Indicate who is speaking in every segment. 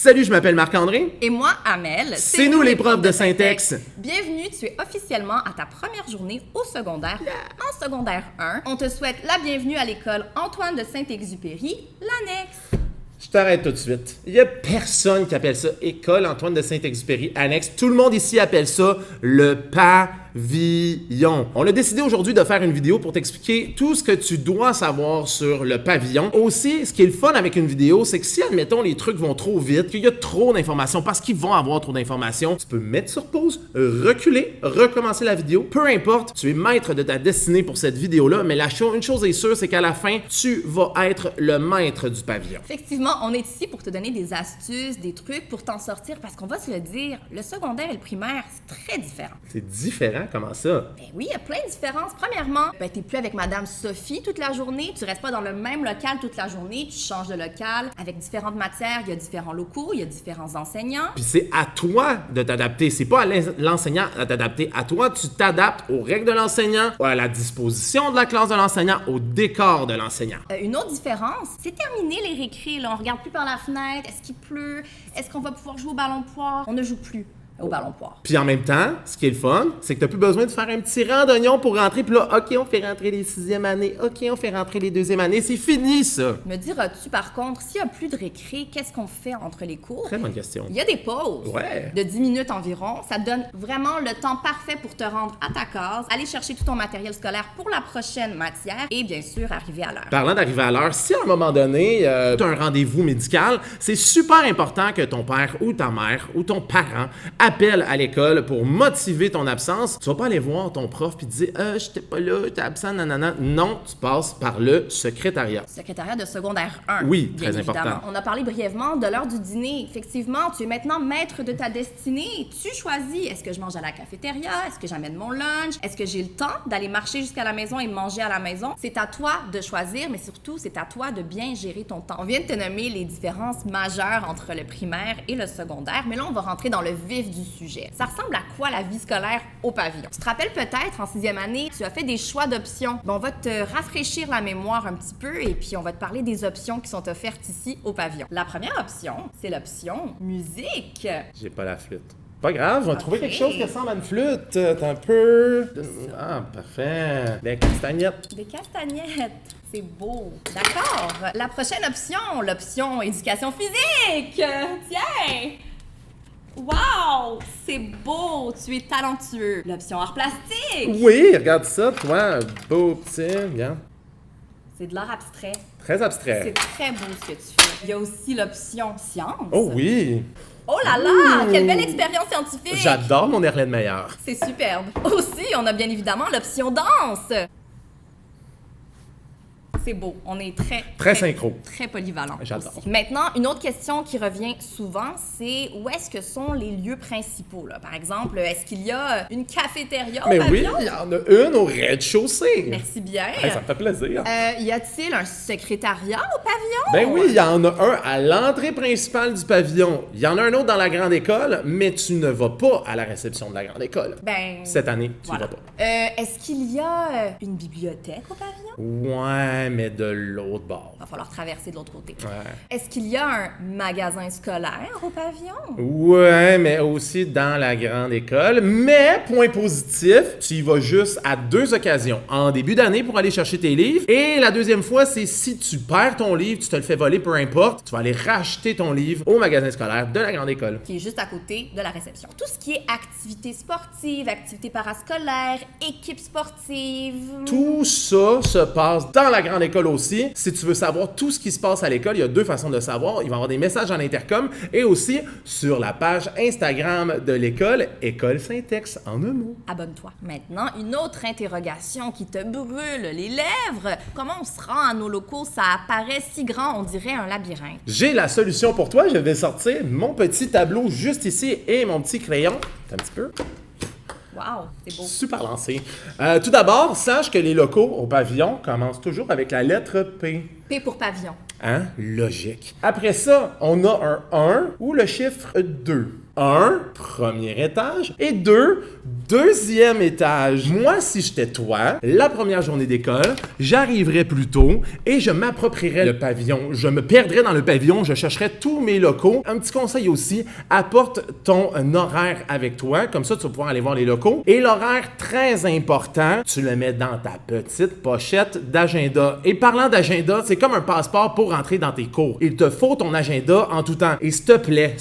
Speaker 1: Salut, je m'appelle Marc-André.
Speaker 2: Et moi, Amel.
Speaker 1: C'est nous les profs de syntaxe.
Speaker 2: Bienvenue, tu es officiellement à ta première journée au secondaire. En secondaire 1, on te souhaite la bienvenue à l'école Antoine de Saint-Exupéry, l'annexe.
Speaker 1: Je t'arrête tout de suite. Il n'y a personne qui appelle ça École Antoine de Saint-Exupéry annexe. Tout le monde ici appelle ça le pavillon. On a décidé aujourd'hui de faire une vidéo pour t'expliquer tout ce que tu dois savoir sur le pavillon. Aussi, ce qui est le fun avec une vidéo, c'est que si, admettons, les trucs vont trop vite, qu'il y a trop d'informations, parce qu'ils vont avoir trop d'informations, tu peux mettre sur pause, reculer, recommencer la vidéo. Peu importe, tu es maître de ta destinée pour cette vidéo-là, mais une chose est sûre, c'est qu'à la fin, tu vas être le maître du pavillon.
Speaker 2: Effectivement, on est ici pour te donner des astuces, des trucs pour t'en sortir, parce qu'on va se le dire, le secondaire et le primaire, c'est très différent.
Speaker 1: C'est différent, comment ça?
Speaker 2: Ben oui, il y a plein de différences. Premièrement, t'es plus avec Madame Sophie toute la journée, tu restes pas dans le même local toute la journée, tu changes de local. Avec différentes matières, il y a différents locaux, il y a différents enseignants.
Speaker 1: Puis c'est à toi de t'adapter, c'est pas à l'enseignant à t'adapter. À toi, tu t'adaptes aux règles de l'enseignant, à la disposition de la classe de l'enseignant, au décor de l'enseignant.
Speaker 2: Une autre différence, c'est terminé les récrés, là. On regarde plus par la fenêtre, est-ce qu'il pleut, est-ce qu'on va pouvoir jouer au ballon poire? On ne joue plus au ballon poire.
Speaker 1: Puis en même temps, ce qui est le fun, c'est que t'as plus besoin de faire un petit rang d'oignons pour rentrer. Puis là, OK, on fait rentrer les 6e années. OK, on fait rentrer les 2e années. C'est fini, ça!
Speaker 2: Me diras-tu, par contre, s'il n'y a plus de récré, qu'est-ce qu'on fait entre les cours?
Speaker 1: Très bonne question.
Speaker 2: Il y a des pauses
Speaker 1: Ouais.
Speaker 2: de 10 minutes environ. Ça te donne vraiment le temps parfait pour te rendre à ta case, aller chercher tout ton matériel scolaire pour la prochaine matière et bien sûr, arriver à l'heure.
Speaker 1: Parlant d'arriver à l'heure, si à un moment donné, tu as un rendez-vous médical, c'est super important que ton père ou ta mère ou ton parent appelle à l'école pour motiver ton absence. Tu vas pas aller voir ton prof puis te dire « j'étais pas là, j'étais absent, nanana ». Non, tu passes par le secrétariat.
Speaker 2: Secrétariat de secondaire 1.
Speaker 1: Oui,
Speaker 2: bien
Speaker 1: très
Speaker 2: évidemment.
Speaker 1: important.
Speaker 2: On a parlé brièvement de l'heure du dîner. Effectivement, tu es maintenant maître de ta destinée. Tu choisis, est-ce que je mange à la cafétéria? Est-ce que j'amène mon lunch? Est-ce que j'ai le temps d'aller marcher jusqu'à la maison et manger à la maison? C'est à toi de choisir, mais surtout, c'est à toi de bien gérer ton temps. On vient de te nommer les différences majeures entre le primaire et le secondaire, mais là, on va rentrer dans le vif du sujet. Ça ressemble à quoi la vie scolaire au pavillon? Tu te rappelles peut-être, en 6e année, tu as fait des choix d'options. Bon, on va te rafraîchir la mémoire un petit peu et puis on va te parler des options qui sont offertes ici au pavillon. La première option, c'est l'option musique.
Speaker 1: J'ai pas la flûte. Pas grave, on va trouver quelque chose qui ressemble à une flûte. T'as un peu... Ah, parfait. Des castagnettes.
Speaker 2: Des castagnettes. C'est beau. D'accord. La prochaine option, l'option éducation physique. Tiens! Wow! C'est beau! Tu es talentueux. L'option art plastique.
Speaker 1: Oui, regarde ça, toi, beau petit, regarde.
Speaker 2: C'est de l'art abstrait.
Speaker 1: Très abstrait.
Speaker 2: C'est très beau ce que tu fais. Il y a aussi l'option science.
Speaker 1: Oh oui!
Speaker 2: Oh là là! Quelle belle expérience scientifique!
Speaker 1: J'adore mon Erlen-Meyer.
Speaker 2: C'est superbe. Aussi, on a bien évidemment l'option danse. C'est beau. On est
Speaker 1: Très synchro.
Speaker 2: Très polyvalent.
Speaker 1: J'adore.
Speaker 2: Aussi. Maintenant, une autre question qui revient souvent, c'est où est-ce que sont les lieux principaux, là? Par exemple, est-ce qu'il y a une cafétéria au
Speaker 1: Mais oui,
Speaker 2: pavillon?
Speaker 1: il y en a une au rez-de-chaussée.
Speaker 2: Merci bien.
Speaker 1: Hey, ça me fait plaisir.
Speaker 2: Y a-t-il un secrétariat au pavillon?
Speaker 1: Ben oui, il y en a un à l'entrée principale du pavillon. Il y en a un autre dans la grande école, mais tu ne vas pas à la réception de la grande école.
Speaker 2: Ben...
Speaker 1: Cette année, tu
Speaker 2: voilà.
Speaker 1: vas pas.
Speaker 2: Est-ce qu'il y a une bibliothèque au pavillon?
Speaker 1: Ouais, mais de l'autre bord.
Speaker 2: Va falloir traverser de l'autre côté.
Speaker 1: Ouais.
Speaker 2: Est-ce qu'il y a un magasin scolaire au pavillon?
Speaker 1: Ouais, mais aussi dans la grande école. Mais, point positif, tu y vas juste à 2 occasions. En début d'année pour aller chercher tes livres. Et la deuxième fois, c'est si tu perds ton livre, tu te le fais voler, peu importe, tu vas aller racheter ton livre au magasin scolaire de la grande école.
Speaker 2: Qui est juste à côté de la réception. Tout ce qui est activités sportives, activités parascolaires, équipes sportives...
Speaker 1: Tout ça se passe dans la grande école aussi. Si tu veux savoir tout ce qui se passe à l'école, il y a 2 façons de savoir. Il va y avoir des messages en intercom et aussi sur la page Instagram de l'école, École Syntex en un mot.
Speaker 2: Abonne-toi. Maintenant, une autre interrogation qui te brûle les lèvres. Comment on se rend à nos locaux? Ça apparaît si grand, on dirait un labyrinthe.
Speaker 1: J'ai la solution pour toi. Je vais sortir mon petit tableau juste ici et mon petit crayon. Un petit peu.
Speaker 2: Wow, c'est beau.
Speaker 1: Super lancé. Tout d'abord, sache que les locaux au pavillon commencent toujours avec la lettre P.
Speaker 2: P pour pavillon.
Speaker 1: Hein? Logique. Après ça, on a un 1 ou le chiffre 2. premier étage, et 2, deuxième étage. Moi, si j'étais toi, la première journée d'école, j'arriverais plus tôt et je m'approprierais le pavillon. Je me perdrais dans le pavillon, je chercherais tous mes locaux. Un petit conseil aussi, apporte ton horaire avec toi, comme ça tu vas pouvoir aller voir les locaux. Et l'horaire, très important, tu le mets dans ta petite pochette d'agenda. Et parlant d'agenda, c'est comme un passeport pour rentrer dans tes cours. Il te faut ton agenda en tout temps. Et s'il te plaît,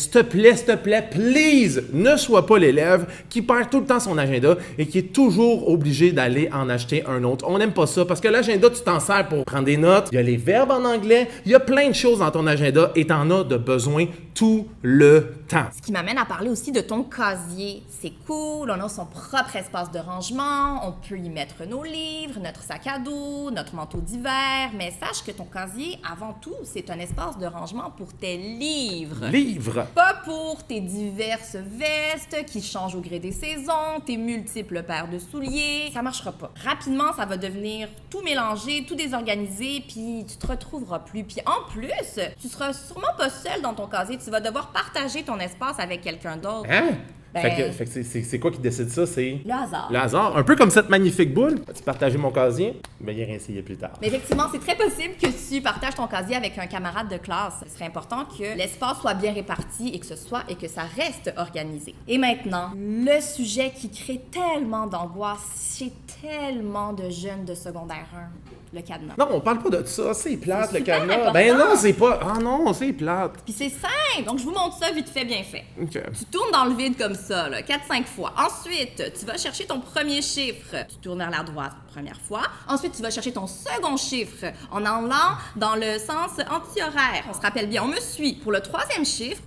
Speaker 1: please, ne sois pas l'élève qui perd tout le temps son agenda et qui est toujours obligé d'aller en acheter un autre. On n'aime pas ça parce que l'agenda, tu t'en sers pour prendre des notes. Il y a les verbes en anglais. Il y a plein de choses dans ton agenda et t'en as de besoin tout le temps.
Speaker 2: Ce qui m'amène à parler aussi de ton casier. C'est cool, on a son propre espace de rangement, on peut y mettre nos livres, notre sac à dos, notre manteau d'hiver, mais sache que ton casier, avant tout, c'est un espace de rangement pour tes livres.
Speaker 1: Livres?
Speaker 2: Pas pour tes diverses vestes qui changent au gré des saisons, tes multiples paires de souliers. Ça marchera pas. Rapidement, ça va devenir tout mélangé, tout désorganisé, puis tu te retrouveras plus. Puis en plus, tu seras sûrement pas seul dans ton casier. Tu vas devoir partager ton espace avec quelqu'un d'autre.
Speaker 1: Hein?
Speaker 2: Ben,
Speaker 1: Fait que c'est quoi qui décide ça? C'est
Speaker 2: le hasard.
Speaker 1: le hasard. Un peu comme cette magnifique boule. As-tu partagé mon casier? Ben, il réessayer plus tard.
Speaker 2: Mais effectivement, c'est très possible que tu partages ton casier avec un camarade de classe. Ce serait important que l'espace soit bien réparti et que ça reste organisé. Et maintenant, le sujet qui crée tellement d'angoisse chez tellement de jeunes de secondaire 1, le cadenas.
Speaker 1: Non, on parle pas de ça. C'est plate,
Speaker 2: C'est
Speaker 1: le
Speaker 2: super
Speaker 1: cadenas.
Speaker 2: important.
Speaker 1: Ben non, c'est pas... Ah non, c'est plate.
Speaker 2: Puis c'est simple, donc je vous montre ça vite fait, bien fait.
Speaker 1: OK.
Speaker 2: Tu tournes dans le vide comme ça, 4-5 fois. Ensuite, tu vas chercher ton premier chiffre. Tu tournes vers la droite, première fois. Ensuite, tu vas chercher ton second chiffre en allant dans le sens anti-horaire. On se rappelle bien, on me suit. Pour le troisième chiffre,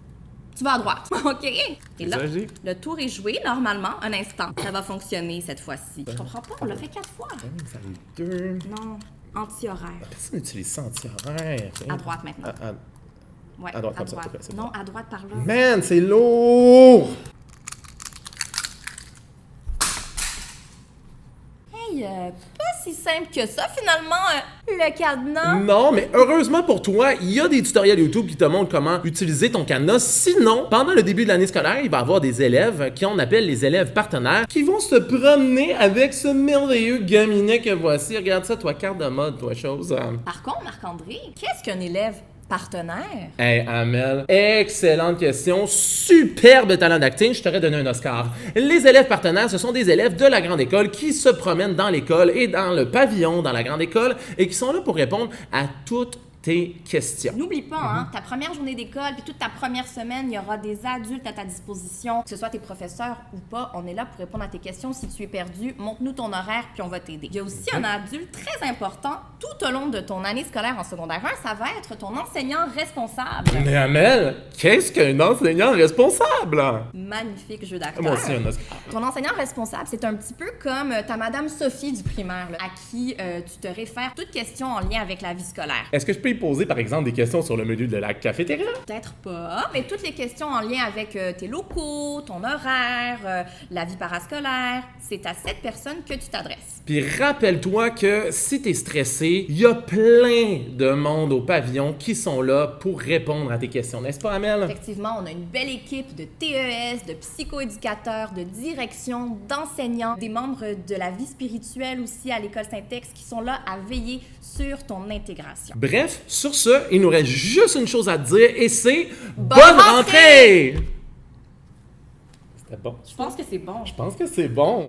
Speaker 2: tu vas à droite, OK? Et là,
Speaker 1: Vas-y.
Speaker 2: le tour est joué, normalement. Un instant, ça va fonctionner cette fois-ci. Je comprends pas, on l'a fait 4 fois.
Speaker 1: Ça arrive 2.
Speaker 2: Non, anti-horaire.
Speaker 1: Personne n'utilise ça anti-horaire.
Speaker 2: À droite maintenant. Ouais,
Speaker 1: à droite, comme ça, c'est bon.
Speaker 2: Non, à droite par là.
Speaker 1: Man, c'est lourd!
Speaker 2: Hey, pas si simple que ça, finalement, le cadenas.
Speaker 1: Non, mais heureusement pour toi, il y a des tutoriels YouTube qui te montrent comment utiliser ton cadenas. Sinon, pendant le début de l'année scolaire, il va y avoir des élèves qu'on appelle les élèves partenaires qui vont se promener avec ce merveilleux gaminet que voici. Regarde ça, toi, carte de mode, toi, chose.
Speaker 2: Par contre, Marc-André, qu'est-ce qu'un élève partenaire?
Speaker 1: Hey, Amel, excellente question. Superbe talent d'acting, je t'aurais donné un Oscar. Les élèves partenaires, ce sont des élèves de la grande école qui se promènent dans l'école et dans le pavillon dans la grande école et qui sont là pour répondre à toutes tes questions.
Speaker 2: N'oublie pas, hein, ta première journée d'école puis toute ta première semaine, il y aura des adultes à ta disposition, que ce soit tes professeurs ou pas. On est là pour répondre à tes questions. Si tu es perdu, montre-nous ton horaire puis on va t'aider. Il y a aussi un adulte très important tout au long de ton année scolaire en secondaire 1, ça va être ton enseignant responsable.
Speaker 1: Mais Amel, qu'est-ce qu'un enseignant responsable?
Speaker 2: Magnifique jeu d'acteur.
Speaker 1: Moi aussi, un Oscar.
Speaker 2: Ton enseignant responsable, c'est un petit peu comme ta Madame Sophie du primaire, à qui tu te réfères toutes questions en lien avec la vie scolaire.
Speaker 1: Est-ce que je peux y poser, par exemple, des questions sur le menu de la cafétéria?
Speaker 2: Peut-être pas, mais toutes les questions en lien avec tes locaux, ton horaire, la vie parascolaire, c'est à cette personne que tu t'adresses.
Speaker 1: Puis rappelle-toi que si t'es stressé, il y a plein de monde au pavillon qui sont là pour répondre à tes questions, n'est-ce pas, Amel?
Speaker 2: Effectivement, on a une belle équipe de TES, de psychoéducateurs, de direction, d'enseignants, des membres de la vie spirituelle aussi à l'école Saint-Ex qui sont là à veiller sur ton intégration.
Speaker 1: Bref, sur ce, il nous reste juste une chose à te dire et c'est
Speaker 2: Bonne
Speaker 1: bonne
Speaker 2: rentrée!
Speaker 1: rentrée! C'était bon.
Speaker 2: Je pense que c'est bon.
Speaker 1: Je pense que c'est bon.